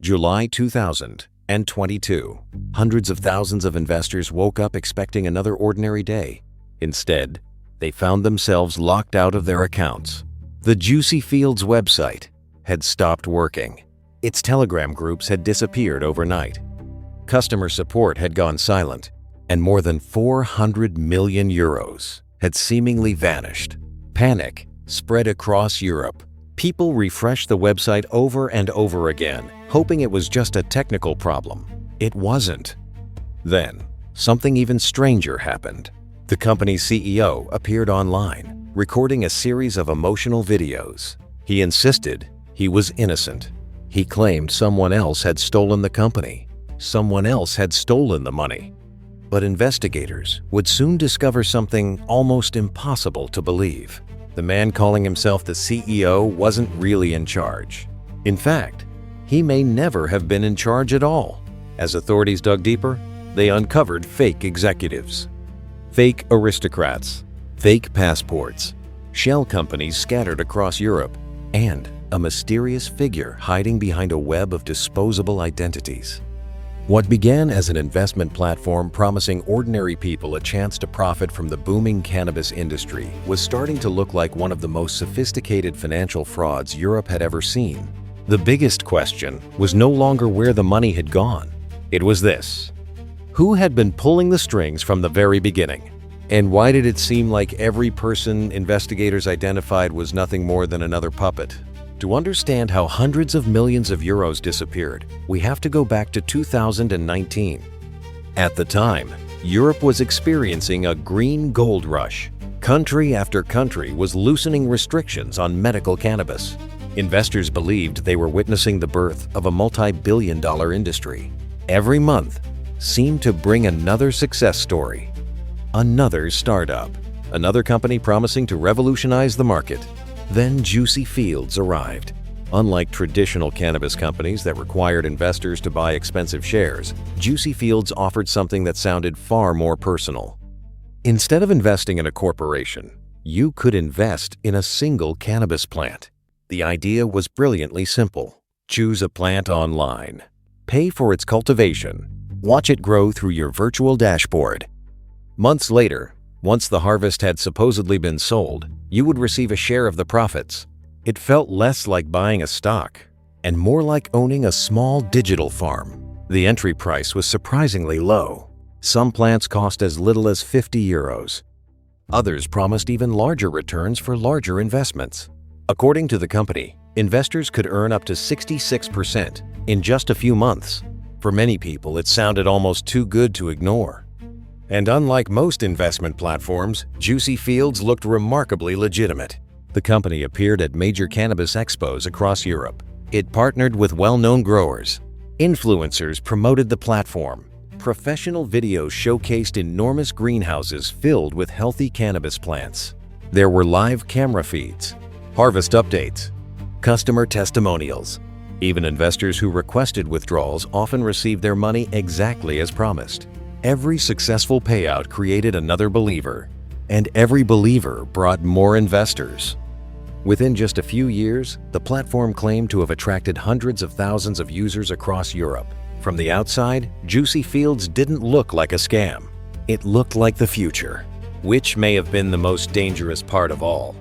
July 2022. Hundreds of thousands of investors woke up expecting another ordinary day. Instead, they found themselves locked out of their accounts. The Juicy Fields website had stopped working. Its Telegram groups had disappeared overnight. Customer support had gone silent, and more than 400 million euros had seemingly vanished. Panic spread across Europe. People refreshed the website over and over again, hoping it was just a technical problem. It wasn't. Then, something even stranger happened. The company's CEO appeared online, recording a series of emotional videos. He insisted he was innocent. He claimed someone else had stolen the company. Someone else had stolen the money. But investigators would soon discover something almost impossible to believe. The man calling himself the CEO wasn't really in charge. In fact, he may never have been in charge at all. As authorities dug deeper, they uncovered fake executives, fake aristocrats, fake passports, shell companies scattered across Europe, and a mysterious figure hiding behind a web of disposable identities. What began as an investment platform promising ordinary people a chance to profit from the booming cannabis industry was starting to look like one of the most sophisticated financial frauds Europe had ever seen. The biggest question was no longer where the money had gone. It was this: who had been pulling the strings from the very beginning? And why did it seem like every person investigators identified was nothing more than another puppet? To understand how hundreds of millions of euros disappeared, we have to go back to 2019. At the time, Europe was experiencing a green gold rush. Country after country was loosening restrictions on medical cannabis. Investors believed they were witnessing the birth of a multi-billion-dollar industry. Every month seemed to bring another success story, another startup, another company promising to revolutionize the market. Then Juicy Fields arrived. Unlike traditional cannabis companies that required investors to buy expensive shares, Juicy Fields offered something that sounded far more personal. Instead of investing in a corporation, you could invest in a single cannabis plant. The idea was brilliantly simple. Choose a plant online. Pay for its cultivation. Watch it grow through your virtual dashboard. Months later, once the harvest had supposedly been sold, you would receive a share of the profits. It felt less like buying a stock and more like owning a small digital farm. The entry price was surprisingly low. Some plants cost as little as 50 euros. Others promised even larger returns for larger investments. According to the company, investors could earn up to 66% in just a few months. For many people, it sounded almost too good to ignore. And unlike most investment platforms, Juicy Fields looked remarkably legitimate. The company appeared at major cannabis expos across Europe. It partnered with well-known growers. Influencers promoted the platform. Professional videos showcased enormous greenhouses filled with healthy cannabis plants. There were live camera feeds, harvest updates, customer testimonials. Even investors who requested withdrawals often received their money exactly as promised. Every successful payout created another believer, and every believer brought more investors. Within just a few years, the platform claimed to have attracted hundreds of thousands of users across Europe. From the outside, Juicy Fields didn't look like a scam. It looked like the future, which may have been the most dangerous part of all.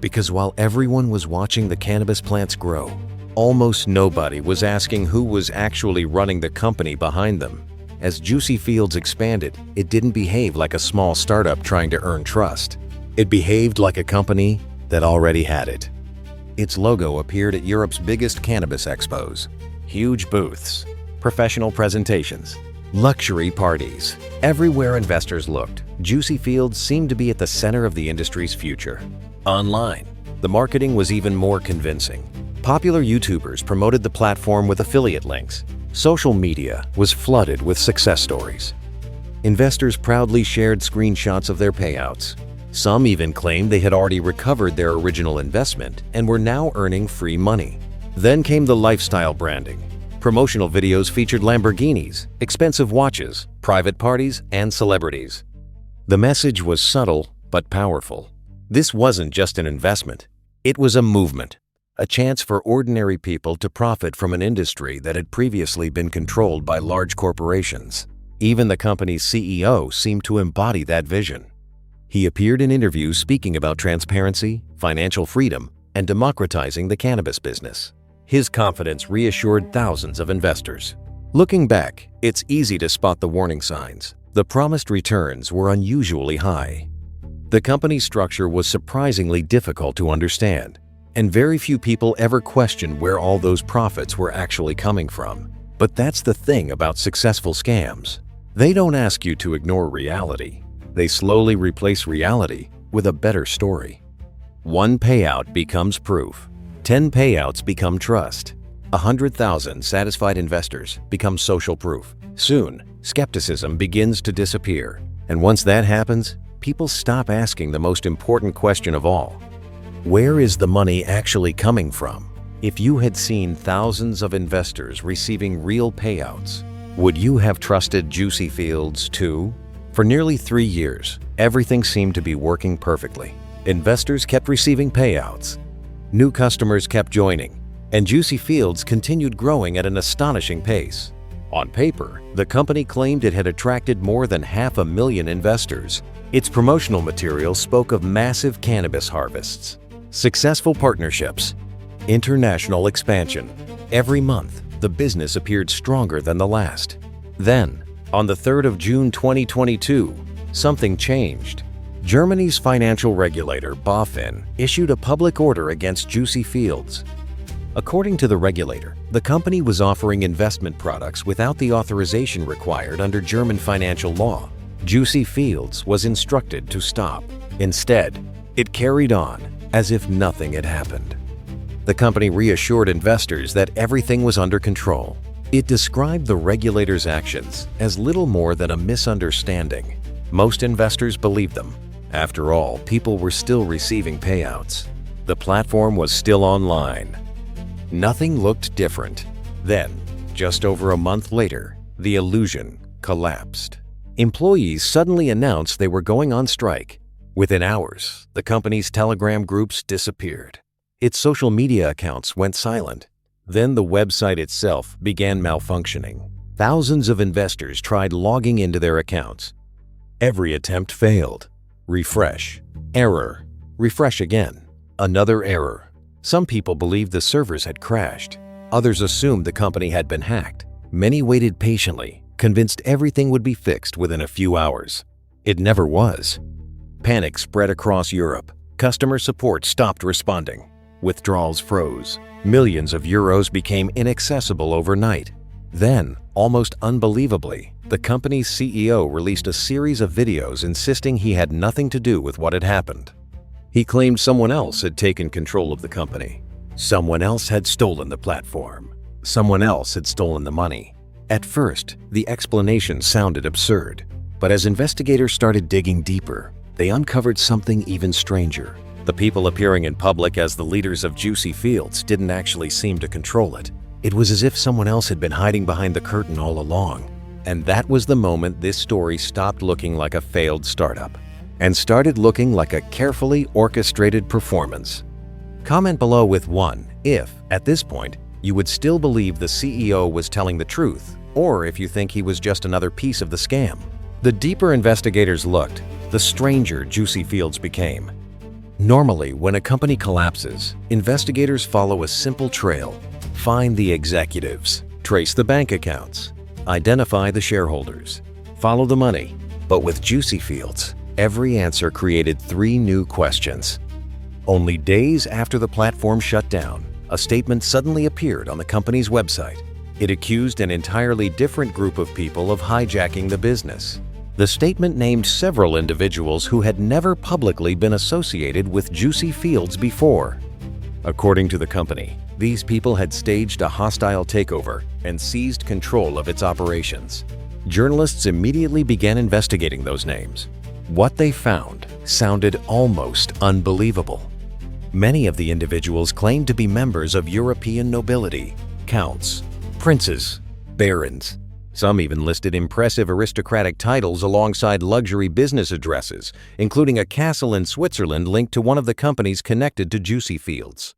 Because while everyone was watching the cannabis plants grow, almost nobody was asking who was actually running the company behind them. As Juicy Fields expanded, it didn't behave like a small startup trying to earn trust. It behaved like a company that already had it. Its logo appeared at Europe's biggest cannabis expos. Huge booths, professional presentations, luxury parties. Everywhere investors looked, Juicy Fields seemed to be at the center of the industry's future. Online, the marketing was even more convincing. Popular YouTubers promoted the platform with affiliate links. Social media was flooded with success stories. Investors proudly shared screenshots of their payouts. Some even claimed they had already recovered their original investment and were now earning free money. Then came the lifestyle branding. Promotional videos featured Lamborghinis, expensive watches, private parties, and celebrities. The message was subtle but powerful. This wasn't just an investment. It was a movement. a chance for ordinary people to profit from an industry that had previously been controlled by large corporations. Even the company's CEO seemed to embody that vision. He appeared in interviews speaking about transparency, financial freedom, and democratizing the cannabis business. His confidence reassured thousands of investors. Looking back, it's easy to spot the warning signs. The promised returns were unusually high. The company's structure was surprisingly difficult to understand, and very few people ever questioned where all those profits were actually coming from. But that's the thing about successful scams. They don't ask you to ignore reality. They slowly replace reality with a better story. 1 payout becomes proof. 10 payouts become trust. 100,000 satisfied investors become social proof. Soon, skepticism begins to disappear. And once that happens, people stop asking the most important question of all. Where is the money actually coming from? If you had seen thousands of investors receiving real payouts, would you have trusted Juicy Fields too? For nearly 3 years, everything seemed to be working perfectly. Investors kept receiving payouts. New customers kept joining, and Juicy Fields continued growing at an astonishing pace. On paper, the company claimed it had attracted more than 500,000 investors. Its promotional material spoke of massive cannabis harvests, successful partnerships, international expansion. Every month, the business appeared stronger than the last. Then, on the 3rd of June 2022, something changed. Germany's financial regulator, BaFin, issued a public order against Juicy Fields. According to the regulator, the company was offering investment products without the authorization required under German financial law. Juicy Fields was instructed to stop. Instead, it carried on as if nothing had happened. The company reassured investors that everything was under control. It described the regulator's actions as little more than a misunderstanding. Most investors believed them. After all, people were still receiving payouts. The platform was still online. Nothing looked different. Then, just over a month later, the illusion collapsed. Employees suddenly announced they were going on strike. Within hours, the company's Telegram groups disappeared. Its social media accounts went silent. Then the website itself began malfunctioning. Thousands of investors tried logging into their accounts. Every attempt failed. Refresh. Error. Refresh again. Another error. Some people believed the servers had crashed. Others assumed the company had been hacked. Many waited patiently, convinced everything would be fixed within a few hours. It never was. Panic spread across Europe. Customer support stopped responding. Withdrawals froze. Millions of euros became inaccessible overnight. Then, almost unbelievably, the company's CEO released a series of videos insisting he had nothing to do with what had happened. He claimed someone else had taken control of the company. Someone else had stolen the platform. Someone else had stolen the money. At first, the explanation sounded absurd, but as investigators started digging deeper, they uncovered something even stranger. The people appearing in public as the leaders of Juicy Fields didn't actually seem to control it. It was as if someone else had been hiding behind the curtain all along. And that was the moment this story stopped looking like a failed startup and started looking like a carefully orchestrated performance. Comment below with 1 if, at this point, you would still believe the CEO was telling the truth, or if you think he was just another piece of the scam. The deeper investigators looked, the stranger Juicy Fields became. Normally, when a company collapses, investigators follow a simple trail. Find the executives, trace the bank accounts, identify the shareholders, follow the money. But with Juicy Fields, every answer created 3 new questions. Only days after the platform shut down, a statement suddenly appeared on the company's website. It accused an entirely different group of people of hijacking the business. The statement named several individuals who had never publicly been associated with Juicy Fields before. According to the company, these people had staged a hostile takeover and seized control of its operations. Journalists immediately began investigating those names. What they found sounded almost unbelievable. Many of the individuals claimed to be members of European nobility, counts, princes, barons. Some even listed impressive aristocratic titles alongside luxury business addresses, including a castle in Switzerland linked to one of the companies connected to Juicy Fields.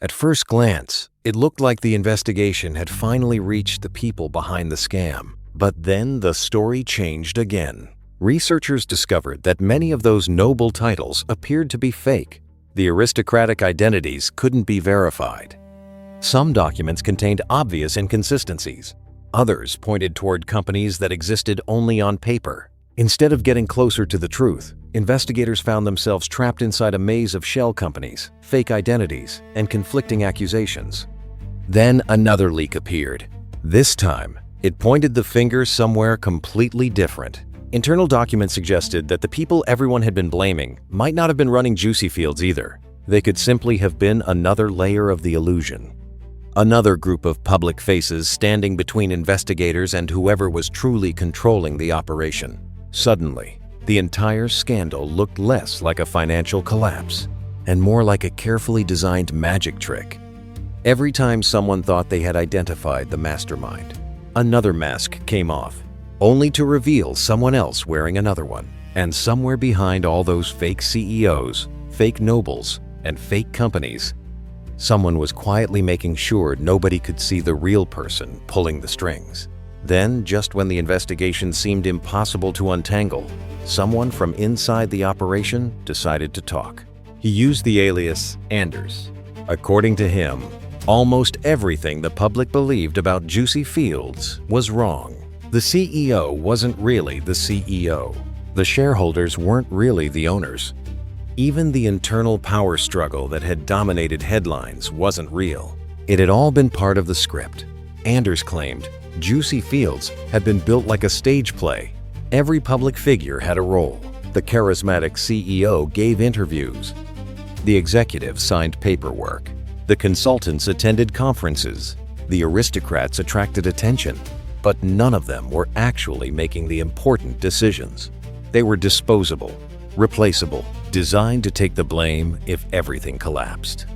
At first glance, it looked like the investigation had finally reached the people behind the scam. But then the story changed again. Researchers discovered that many of those noble titles appeared to be fake. The aristocratic identities couldn't be verified. Some documents contained obvious inconsistencies. Others pointed toward companies that existed only on paper. Instead of getting closer to the truth, investigators found themselves trapped inside a maze of shell companies, fake identities, and conflicting accusations. Then another leak appeared. This time, it pointed the finger somewhere completely different. Internal documents suggested that the people everyone had been blaming might not have been running Juicy Fields either. They could simply have been another layer of the illusion. Another group of public faces standing between investigators and whoever was truly controlling the operation. Suddenly, the entire scandal looked less like a financial collapse and more like a carefully designed magic trick. Every time someone thought they had identified the mastermind, another mask came off, only to reveal someone else wearing another one. And somewhere behind all those fake CEOs, fake nobles, and fake companies, someone was quietly making sure nobody could see the real person pulling the strings. Then, just when the investigation seemed impossible to untangle, someone from inside the operation decided to talk. He used the alias Anders. According to him, almost everything the public believed about Juicy Fields was wrong. The CEO wasn't really the CEO. The shareholders weren't really the owners. Even the internal power struggle that had dominated headlines wasn't real. It had all been part of the script. Anders claimed Juicy Fields had been built like a stage play. Every public figure had a role. The charismatic CEO gave interviews. The executives signed paperwork. The consultants attended conferences. The aristocrats attracted attention. But none of them were actually making the important decisions. They were disposable, replaceable, designed to take the blame if everything collapsed.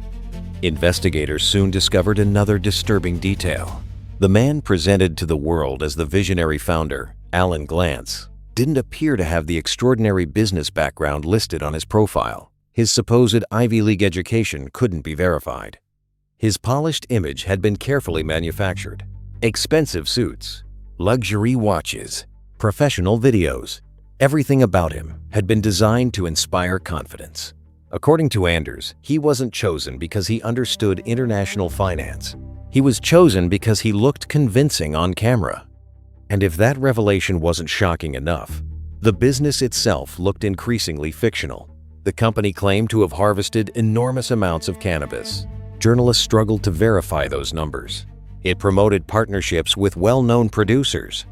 Investigators soon discovered another disturbing detail. The man presented to the world as the visionary founder, Alan Glantz, didn't appear to have the extraordinary business background listed on his profile. His supposed Ivy League education couldn't be verified. His polished image had been carefully manufactured. Expensive suits, luxury watches, professional videos. Everything about him had been designed to inspire confidence. According to Anders, he wasn't chosen because he understood international finance. He was chosen because he looked convincing on camera. And if that revelation wasn't shocking enough, the business itself looked increasingly fictional. The company claimed to have harvested enormous amounts of cannabis. Journalists struggled to verify those numbers. It promoted partnerships with well-known producers.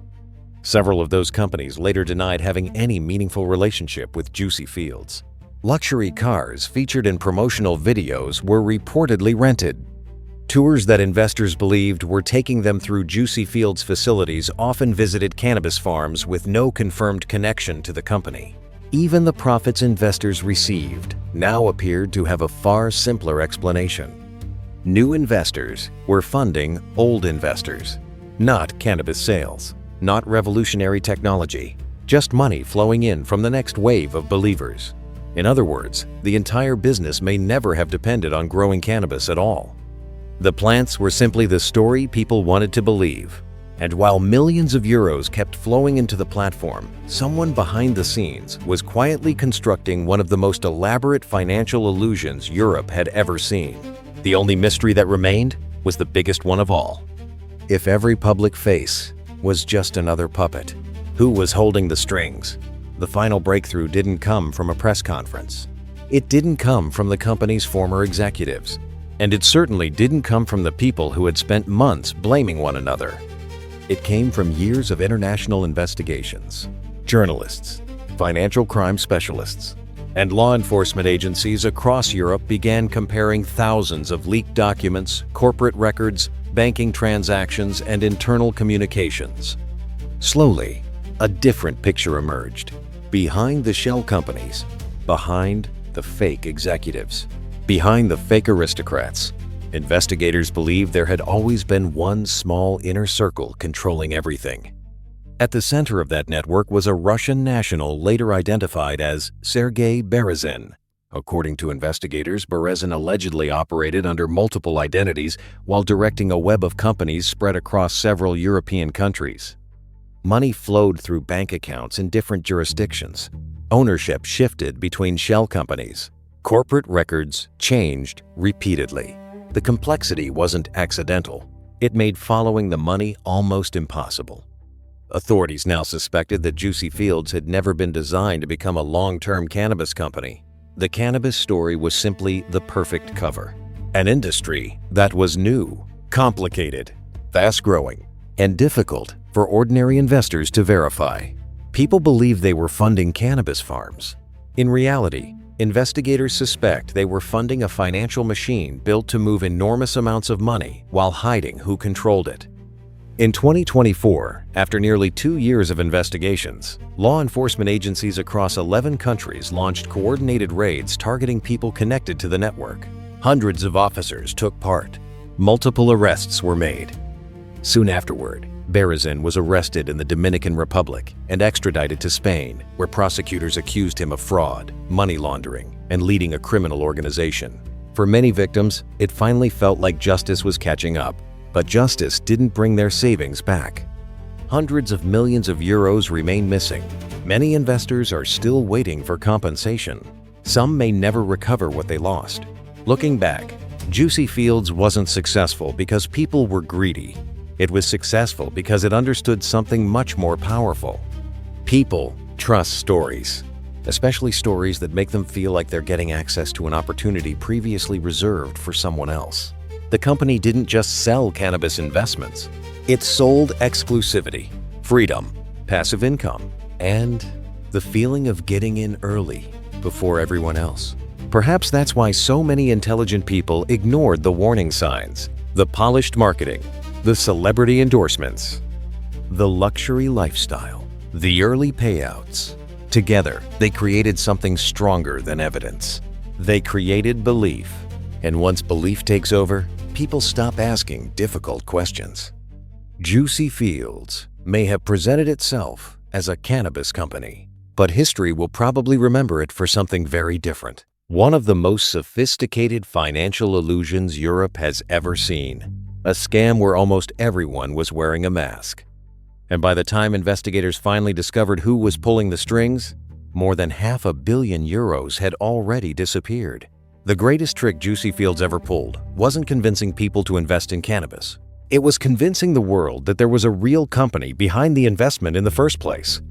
Several of those companies later denied having any meaningful relationship with Juicy Fields. Luxury cars featured in promotional videos were reportedly rented. Tours that investors believed were taking them through Juicy Fields facilities often visited cannabis farms with no confirmed connection to the company. Even the profits investors received now appeared to have a far simpler explanation. New investors were funding old investors, not cannabis sales, not revolutionary technology, just money flowing in from the next wave of believers. In other words, the entire business may never have depended on growing cannabis at all. The plants were simply the story people wanted to believe. And while millions of euros kept flowing into the platform, someone behind the scenes was quietly constructing one of the most elaborate financial illusions Europe had ever seen. The only mystery that remained was the biggest one of all. If every public face was just another puppet, who was holding the strings? The final breakthrough didn't come from a press conference. It didn't come from the company's former executives. And it certainly didn't come from the people who had spent months blaming one another. It came from years of international investigations. Journalists, financial crime specialists, and law enforcement agencies across Europe began comparing thousands of leaked documents, corporate records, banking transactions, and internal communications. Slowly, a different picture emerged. Behind the shell companies, behind the fake executives, behind the fake aristocrats, investigators believed there had always been one small inner circle controlling everything. At the center of that network was a Russian national later identified as Sergei Berezin, According to investigators, Berezin allegedly operated under multiple identities while directing a web of companies spread across several European countries. Money flowed through bank accounts in different jurisdictions. Ownership shifted between shell companies. Corporate records changed repeatedly. The complexity wasn't accidental. It made following the money almost impossible. Authorities now suspected that Juicy Fields had never been designed to become a long-term cannabis company. The cannabis story was simply the perfect cover. An industry that was new, complicated, fast-growing, and difficult for ordinary investors to verify. People believed they were funding cannabis farms. In reality, investigators suspect they were funding a financial machine built to move enormous amounts of money while hiding who controlled it. In 2024, after nearly 2 years of investigations, law enforcement agencies across 11 countries launched coordinated raids targeting people connected to the network. Hundreds of officers took part. Multiple arrests were made. Soon afterward, Berezin was arrested in the Dominican Republic and extradited to Spain, where prosecutors accused him of fraud, money laundering, and leading a criminal organization. For many victims, it finally felt like justice was catching up. But justice didn't bring their savings back. Hundreds of millions of euros remain missing. Many investors are still waiting for compensation. Some may never recover what they lost. Looking back, Juicy Fields wasn't successful because people were greedy. It was successful because it understood something much more powerful. People trust stories, especially stories that make them feel like they're getting access to an opportunity previously reserved for someone else. The company didn't just sell cannabis investments. It sold exclusivity, freedom, passive income, and the feeling of getting in early before everyone else. Perhaps that's why so many intelligent people ignored the warning signs, the polished marketing, the celebrity endorsements, the luxury lifestyle, the early payouts. Together, they created something stronger than evidence. They created belief. And once belief takes over, people stop asking difficult questions. Juicy Fields may have presented itself as a cannabis company, but history will probably remember it for something very different. One of the most sophisticated financial illusions Europe has ever seen. A scam where almost everyone was wearing a mask. And by the time investigators finally discovered who was pulling the strings, more than €500 million had already disappeared. The greatest trick Juicy Fields ever pulled wasn't convincing people to invest in cannabis. It was convincing the world that there was a real company behind the investment in the first place.